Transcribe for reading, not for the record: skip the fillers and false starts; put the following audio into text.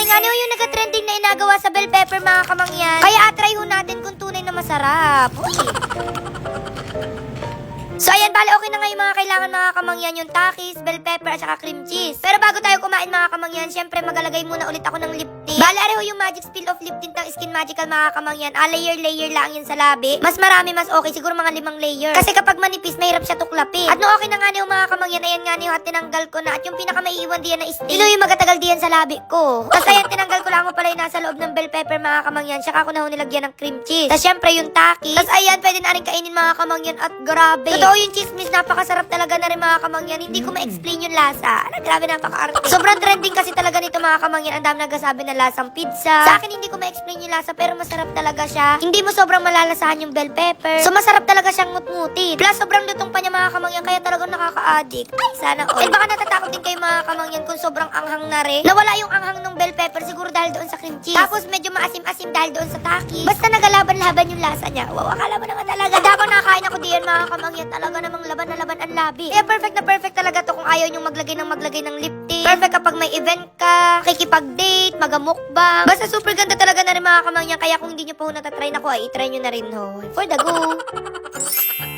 nga yung nag-trending na inagawa sa bell pepper mga kamangyan. Kaya atry ho natin kung tunay na masarap. Uy! So ayan, bale okay na nga yung mga kailangan mga kamangyan, yung takis, bell pepper at saka cream cheese. Pero bago tayo kumain mga kamangyan, syempre magalagay muna ulit ako ng lip tint. Bale areho yung magic spill of lip tint ng Skin Magical mga kamangyan. Layer lang yun sa labi. Mas marami, mas okay, siguro mga 5 layer. Kasi kapag manipis, mahirap siya tuklapin. At no okay na nga yung mga kamangyan, ayan nga at tinanggal ko na. At yung pinakamaiiwan diyan na stain, yung magatagal diyan sa labi ko. Tapos ayan, tinanggal ko lang mo pala yung nasa loob ng bell pepper mga kamangyan. Saka ako na ho nilagyan ng cream cheese. Tapos syempre yung takis. Tapos ayan, pwede na rin kainin mga kamangyan at grabe. Totoo yung chismis, napakasarap talaga na rin mga kamangyan. Hindi ko ma-explain yung lasa. Grabe, napaka-arte. Sobrang trending kasi talaga nito mga kamangyan. Ang dami nagsasabi na lasang pizza. Sa akin hindi ko ma-explain yung lasa pero masarap talaga siya. Hindi mo sobrang malalasahan yung bell pepper. So masarap talaga siyang ngut-ngutin. Plus sobrang lutong pa niya mga kamangyan kaya talagang nakaka-addict. Ay, sana all. And baka natatakot din kayo mga kamangyan kung sobrang anghang na rin. Nawala yung anghang ng bell pepper siguro dahil doon sa cream cheese. Tapos medyo maasim-asim dahil doon sa takis. Basta nagalaban-laban yung lasa niya. Wow, akala mo naman talaga. Habang nakain ako diyan mga kamangyan, talaga namang laban na laban ang labi. Kaya perfect na perfect talaga to kung ayaw nyo maglagay ng lip tint. Perfect kapag may event ka, kikipag-date, magamukbang. Basta super ganda talaga na rin mga kamangyan. Kaya kung hindi nyo pa ho natatry na ko, ay itry nyo na rin ho. For the go!